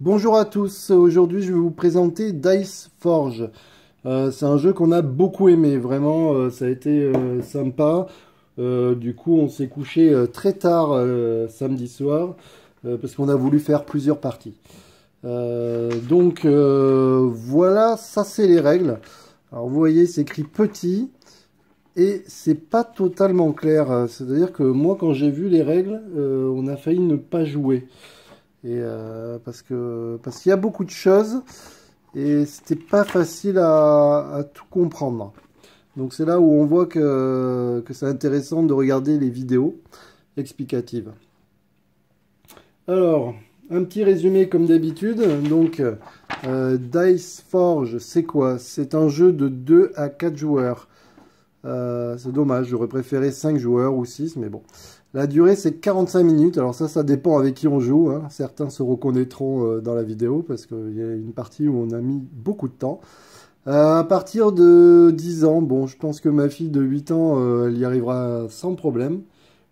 Bonjour à tous, aujourd'hui je vais vous présenter Dice Forge. C'est un jeu qu'on a beaucoup aimé, vraiment ça a été sympa. Du coup on s'est couché très tard samedi soir parce qu'on a voulu faire plusieurs parties. Voilà, ça c'est les règles. Alors vous voyez c'est écrit petit et c'est pas totalement clair. C'est-à-dire que moi quand j'ai vu les règles on a failli ne pas jouer. Et parce qu'il y a beaucoup de choses et c'était pas facile à tout comprendre. Donc c'est là où on voit que c'est intéressant de regarder les vidéos explicatives. Alors, un petit résumé comme d'habitude. Donc, Dice Forge, c'est quoi? C'est un jeu de 2 à 4 joueurs. C'est dommage, j'aurais préféré 5 joueurs ou 6, mais bon. La durée, c'est 45 minutes. Alors ça dépend avec qui on joue, hein. Certains se reconnaîtront dans la vidéo, parce qu'il y a une partie où on a mis beaucoup de temps. À partir de 10 ans, bon, je pense que ma fille de 8 ans, elle y arrivera sans problème.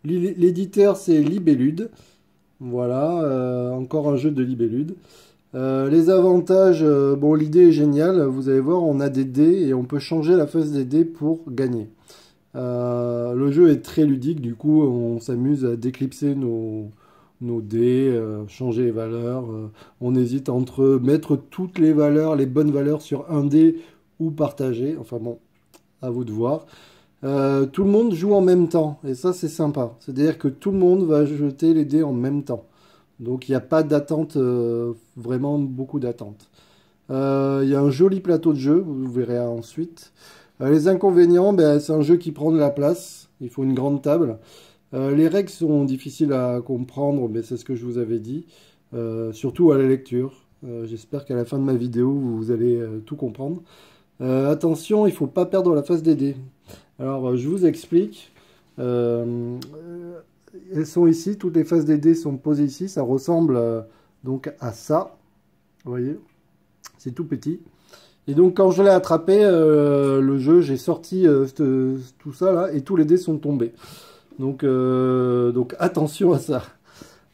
L'éditeur, c'est Libellude. Voilà, encore un jeu de Libellude. Les avantages, bon, l'idée est géniale. Vous allez voir, on a des dés et on peut changer la face des dés pour gagner. Le jeu est très ludique, du coup, on s'amuse à déclipser nos dés, changer les valeurs. On hésite entre mettre toutes les valeurs, les bonnes valeurs sur un dé ou partager. Enfin bon, à vous de voir. Tout le monde joue en même temps, et ça c'est sympa. C'est-à-dire que tout le monde va jeter les dés en même temps. Donc il n'y a pas d'attente, vraiment beaucoup d'attente. Il y a un joli plateau de jeu, vous verrez ensuite. Les inconvénients, ben, c'est un jeu qui prend de la place, il faut une grande table. Les règles sont difficiles à comprendre, mais c'est ce que je vous avais dit, surtout à la lecture. J'espère qu'à la fin de ma vidéo, vous allez tout comprendre. Attention, il ne faut pas perdre la face des dés. Alors, je vous explique. Elles sont ici, toutes les faces des dés sont posées ici. Ça ressemble donc à ça. Vous voyez, c'est tout petit. Et donc, quand je l'ai attrapé, le jeu, j'ai sorti tout ça là, et tous les dés sont tombés. Donc attention à ça.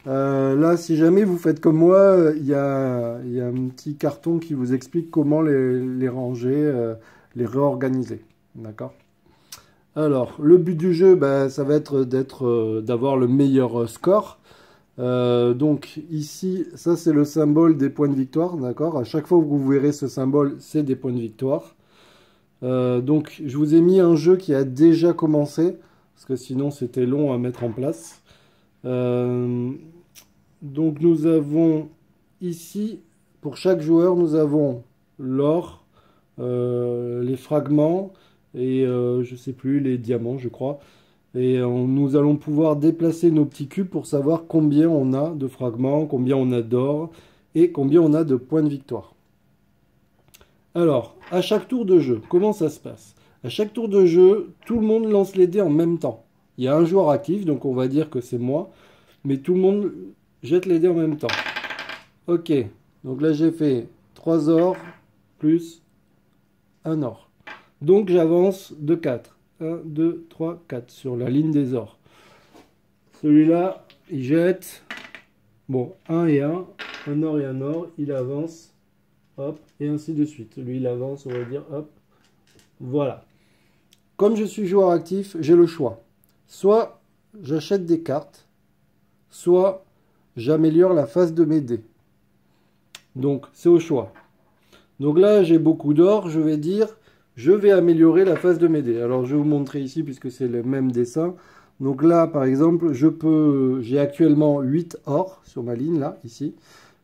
Là, si jamais vous faites comme moi, il y a un petit carton qui vous explique comment les ranger, les réorganiser. D'accord? Alors, le but du jeu, bah, ça va être d'avoir le meilleur score. Donc ici, ça c'est le symbole des points de victoire, d'accord? À chaque fois que vous verrez ce symbole, c'est des points de victoire. Donc je vous ai mis un jeu qui a déjà commencé, parce que sinon c'était long à mettre en place. Donc nous avons ici, pour chaque joueur, nous avons l'or, les fragments et je sais plus, les diamants je crois. Et nous allons pouvoir déplacer nos petits cubes pour savoir combien on a de fragments, combien on a d'or et combien on a de points de victoire. Alors, à chaque tour de jeu, comment ça se passe? À chaque tour de jeu, tout le monde lance les dés en même temps. Il y a un joueur actif, donc on va dire que c'est moi, mais tout le monde jette les dés en même temps. Ok, donc là j'ai fait 3 ors plus 1 or. Donc j'avance de 4. 1, 2, 3, 4 sur la ligne des ors. Celui-là, il jette. Bon, 1 et 1. Un or et un or. Il avance. Hop. Et ainsi de suite. Lui, il avance, on va dire. Hop. Voilà. Comme je suis joueur actif, j'ai le choix. Soit j'achète des cartes. Soit j'améliore la face de mes dés. Donc, c'est au choix. Donc là, j'ai beaucoup d'or. Je vais dire... Je vais améliorer la face de mes dés. Alors, je vais vous montrer ici, puisque c'est le même dessin. Donc là, par exemple, j'ai actuellement 8 or sur ma ligne, là, ici.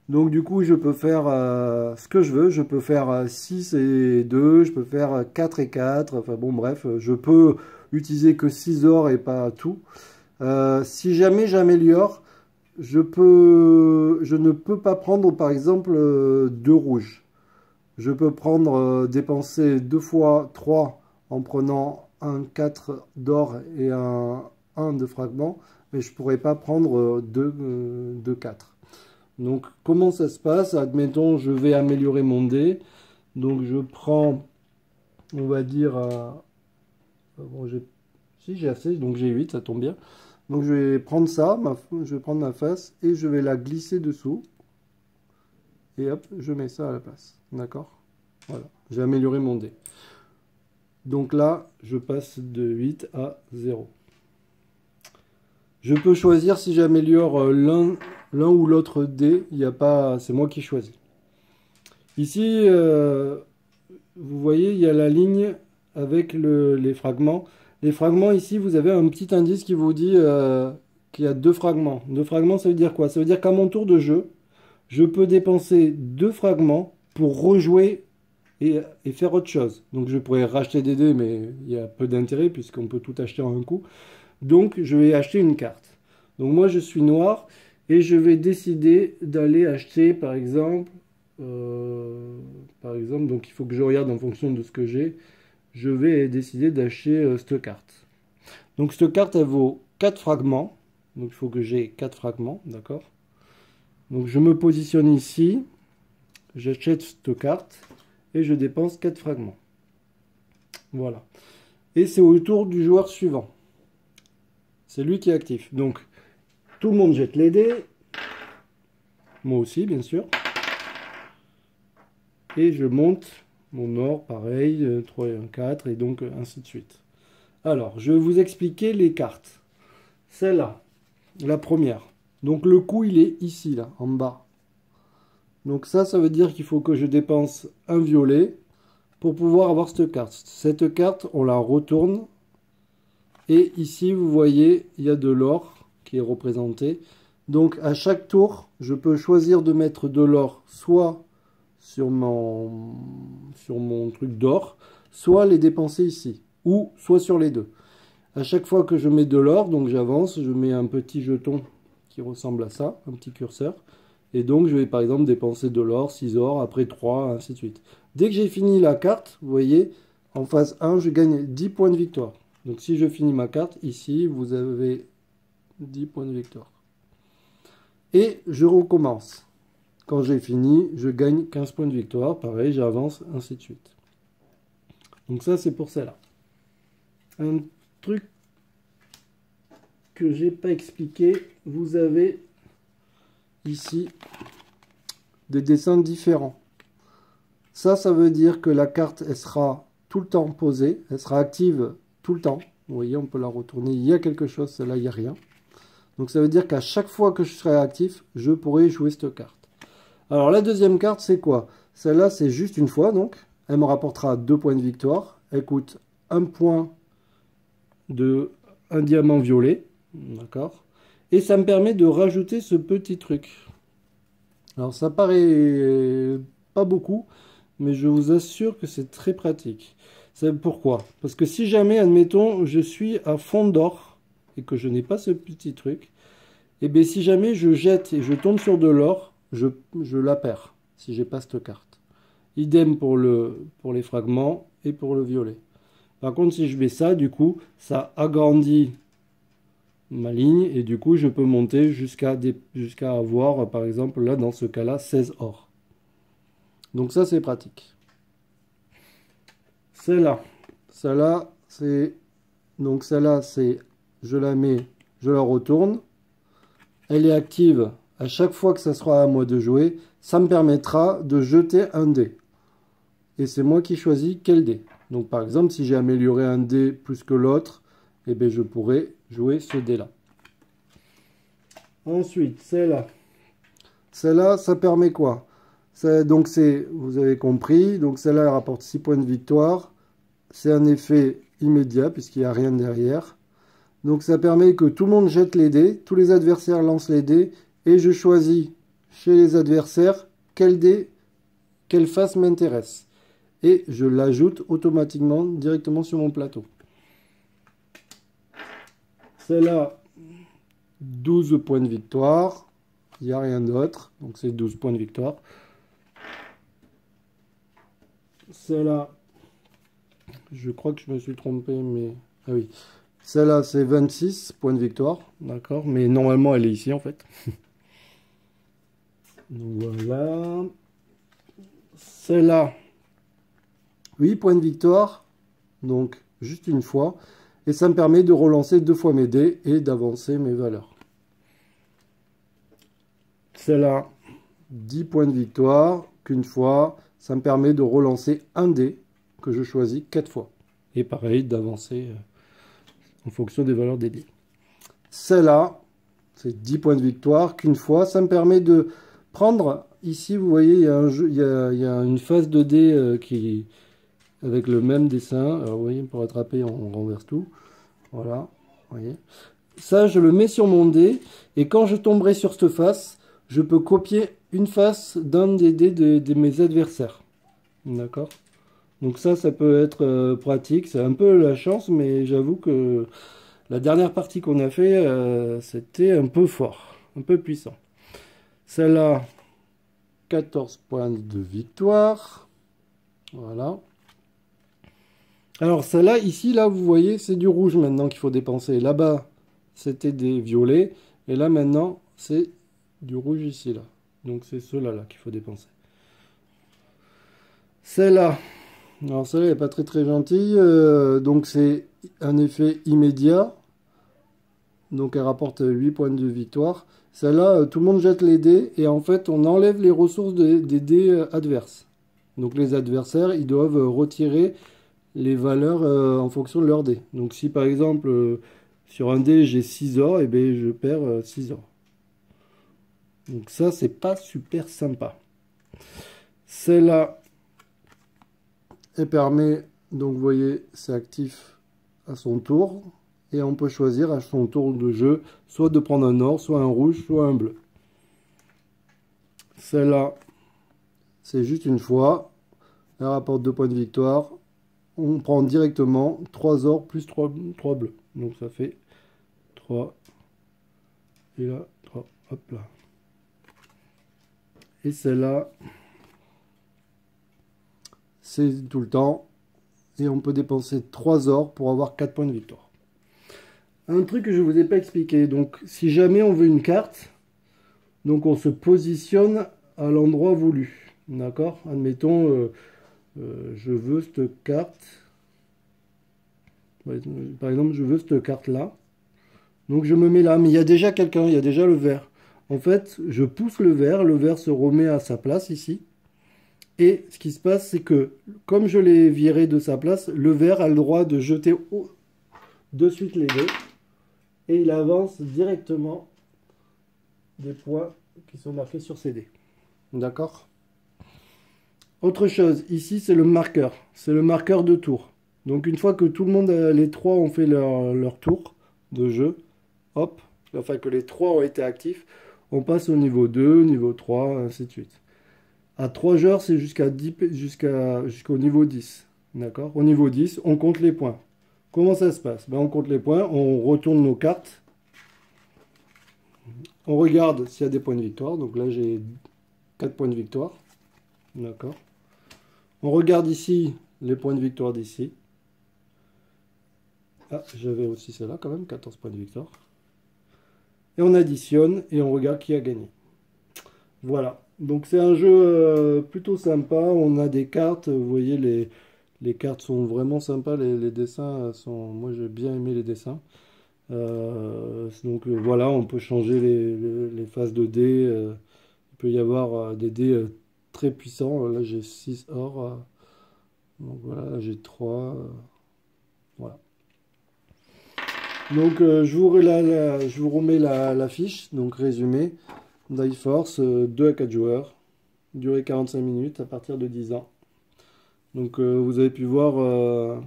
Donc, du coup, je peux faire ce que je veux. Je peux faire 6 et 2, je peux faire 4 et 4. Enfin, bon, bref, je peux utiliser que 6 or et pas tout. Si jamais j'améliore, je ne peux pas prendre, par exemple, 2 rouges. Je peux prendre, dépenser 2 fois 3 en prenant un 4 d'or et un 1 de fragment, mais je ne pourrais pas prendre 2 4. Donc comment ça se passe? Admettons, je vais améliorer mon dé. Donc je prends, on va dire, bon, si j'ai assez, donc j'ai 8, ça tombe bien. Donc je vais prendre ça, je vais prendre ma face et je vais la glisser dessous. et hop, je mets ça à la place. D'accord? Voilà, j'ai amélioré mon dé. Donc là, je passe de 8 à 0. Je peux choisir si j'améliore l'un ou l'autre dé. Il y a pas, c'est moi qui choisis. Ici, vous voyez, il y a la ligne avec les fragments. Les fragments, ici, vous avez un petit indice qui vous dit qu'il y a 2 fragments. 2 fragments, ça veut dire quoi? Ça veut dire qu'à mon tour de jeu, je peux dépenser 2 fragments pour rejouer et faire autre chose. Donc je pourrais racheter des dés, mais il y a peu d'intérêt puisqu'on peut tout acheter en un coup. Donc je vais acheter une carte. Donc moi je suis noir et je vais décider d'aller acheter par exemple, donc il faut que je regarde en fonction de ce que j'ai. Je vais décider d'acheter cette carte. Donc cette carte elle vaut 4 fragments. Donc il faut que j'ai 4 fragments, d'accord? Donc je me positionne ici, j'achète cette carte et je dépense 4 fragments. Voilà. Et c'est au tour du joueur suivant. C'est lui qui est actif. Donc tout le monde jette les dés. Moi aussi, bien sûr. Et je monte mon or, pareil, 3 et 1, 4, et donc ainsi de suite. Alors, je vais vous expliquer les cartes. Celle-là, la première. Donc le coup, il est ici, là, en bas. Donc ça veut dire qu'il faut que je dépense un violet pour pouvoir avoir cette carte. Cette carte, on la retourne. Et ici, vous voyez, il y a de l'or qui est représenté. Donc à chaque tour, je peux choisir de mettre de l'or soit sur mon truc d'or, soit les dépenser ici, ou soit sur les deux. À chaque fois que je mets de l'or, donc j'avance, je mets un petit jeton qui ressemble à ça, un petit curseur, et donc je vais par exemple dépenser de l'or, 6 or, après 3, ainsi de suite. Dès que j'ai fini la carte, vous voyez, en phase 1, je gagne 10 points de victoire. Donc si je finis ma carte, ici, vous avez 10 points de victoire. Et je recommence. Quand j'ai fini, je gagne 15 points de victoire. Pareil, j'avance, ainsi de suite. Donc ça, c'est pour celle-là. Un truc que j'ai pas expliqué, vous avez ici des dessins différents. Ça veut dire que la carte, elle sera tout le temps posée, elle sera active tout le temps. Vous voyez, on peut la retourner. Il y a quelque chose, celle-là, il n'y a rien. Donc ça veut dire qu'à chaque fois que je serai actif, je pourrai jouer cette carte. Alors la deuxième carte, c'est quoi? Celle-là, c'est juste une fois, donc. Elle me rapportera 2 points de victoire. Elle coûte 1 point de un diamant violet. D'accord? Et ça me permet de rajouter ce petit truc. Alors ça paraît pas beaucoup, mais je vous assure que c'est très pratique. C'est pourquoi? Parce que si jamais, admettons, je suis à fond d'or et que je n'ai pas ce petit truc, et bien si jamais je jette et je tombe sur de l'or, je la perds si j'ai pas cette carte. Idem pour les fragments et pour le violet. Par contre, si je fais ça, du coup, ça agrandit ma ligne et du coup, je peux monter jusqu'à avoir, par exemple, là, dans ce cas-là, 16 or. Donc ça, c'est pratique. Celle-là, c'est... Donc celle-là, c'est... Je la mets, je la retourne. Elle est active à chaque fois que ça sera à moi de jouer. Ça me permettra de jeter un dé. Et c'est moi qui choisis quel dé. Donc par exemple, si j'ai amélioré un dé plus que l'autre, eh bien, je pourrais jouer ce dé-là. Ensuite, celle-là. Celle-là, ça permet quoi? Donc vous avez compris, donc celle-là, elle rapporte 6 points de victoire. C'est un effet immédiat puisqu'il n'y a rien derrière. Donc ça permet que tout le monde jette les dés, tous les adversaires lancent les dés, et je choisis chez les adversaires quel dé, quelle face m'intéresse. Et je l'ajoute automatiquement directement sur mon plateau. Celle-là, 12 points de victoire. Il n'y a rien d'autre. Donc c'est 12 points de victoire. Celle-là, je crois que je me suis trompé, mais... Ah oui. Celle-là, c'est 26 points de victoire. D'accord. Mais normalement, elle est ici, en fait. Donc voilà. Celle-là, 8 points de victoire. Donc, juste une fois. Et ça me permet de relancer 2 fois mes dés et d'avancer mes valeurs. Celle-là, 10 points de victoire qu'une fois. Ça me permet de relancer un dé que je choisis 4 fois. Et pareil, d'avancer en fonction des valeurs des dés. Celle-là, c'est 10 points de victoire qu'une fois. Ça me permet de prendre, ici vous voyez, il y a, un jeu, il y a une phase de dés qui avec le même dessin. Alors vous voyez, pour attraper, on renverse tout. Voilà, vous voyez. Ça, je le mets sur mon dé. Et quand je tomberai sur cette face, je peux copier une face d'un des dés de mes adversaires. D'accord? Donc ça peut être pratique. C'est un peu la chance, mais j'avoue que la dernière partie qu'on a fait, c'était un peu fort, un peu puissant. Celle-là, 14 points de victoire. Voilà. Alors celle-là, ici, là, vous voyez, c'est du rouge maintenant qu'il faut dépenser. Là-bas, c'était des violets. Et là, maintenant, c'est du rouge ici, là. Donc c'est ceux-là là, qu'il faut dépenser. Celle-là. Alors celle-là n'est pas très gentille. Donc c'est un effet immédiat. Donc elle rapporte 8 points de victoire. Celle-là, tout le monde jette les dés. Et en fait, on enlève les ressources des dés adverses. Donc les adversaires, ils doivent retirer les valeurs en fonction de leur dé. Donc si par exemple, sur un dé, j'ai 6 or, et bien je perds 6 or. Donc ça, c'est pas super sympa. Celle-là, elle permet, donc vous voyez, c'est actif à son tour. Et on peut choisir à son tour de jeu, soit de prendre un or, soit un rouge, soit un bleu. Celle-là, c'est juste une fois. Elle rapporte 2 points de victoire. On prend directement 3 or plus 3 bleus. Donc ça fait 3. Et là, 3. Hop là. Et celle-là, c'est tout le temps. Et on peut dépenser 3 or pour avoir 4 points de victoire. Un truc que je ne vous ai pas expliqué. Donc, si jamais on veut une carte, donc on se positionne à l'endroit voulu. D'accord? Admettons, je veux cette carte. Par exemple, je veux cette carte-là. Donc, je me mets là. Mais il y a déjà quelqu'un, il y a déjà le vert. En fait, je pousse le vert se remet à sa place ici. Et ce qui se passe, c'est que, comme je l'ai viré de sa place, le vert a le droit de jeter de suite les dés. Et il avance directement des points qui sont marqués sur ces dés. D'accord? Autre chose, ici c'est le marqueur. C'est le marqueur de tour. Donc une fois que tout le monde, les trois ont fait leur tour de jeu, hop, enfin que les trois ont été actifs, on passe au niveau 2, niveau 3, ainsi de suite. À 3 joueurs, c'est jusqu'au niveau 10. D'accord? Au niveau 10, on compte les points. Comment ça se passe? On compte les points, on retourne nos cartes. On regarde s'il y a des points de victoire. Donc là, j'ai 4 points de victoire. D'accord. On regarde ici les points de victoire d'ici. Ah, j'avais aussi celle-là quand même, 14 points de victoire. Et on additionne et on regarde qui a gagné. Voilà. Donc c'est un jeu plutôt sympa. On a des cartes. Vous voyez, les cartes sont vraiment sympas. Les dessins sont... Moi, j'ai bien aimé les dessins. Donc voilà, on peut changer les phases de dés. Il peut y avoir des dés très puissants. Là, j'ai 6 or. Donc voilà, j'ai 3. Voilà. Donc je vous remets la fiche. Donc résumé. Die Force, 2 à 4 joueurs. Durée 45 minutes à partir de 10 ans. Donc vous avez pu voir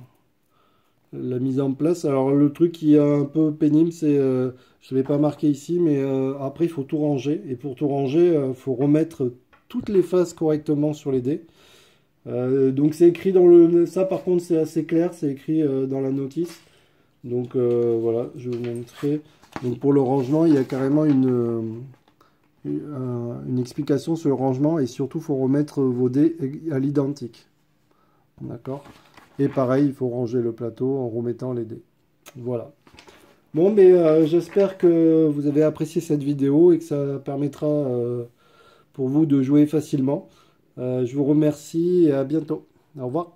la mise en place. Alors le truc qui est un peu pénible, c'est, je ne l'ai pas marqué ici, mais après il faut tout ranger. Et pour tout ranger, il faut remettre toutes les faces correctement sur les dés. Donc c'est écrit dans le... Ça par contre c'est assez clair, c'est écrit dans la notice. Donc voilà, je vais vous montrer. Donc pour le rangement, il y a carrément une explication sur le rangement. Et surtout, il faut remettre vos dés à l'identique. D'accord? Et pareil, il faut ranger le plateau en remettant les dés. Voilà. Bon, mais j'espère que vous avez apprécié cette vidéo et que ça permettra pour vous de jouer facilement. Je vous remercie et à bientôt. Au revoir.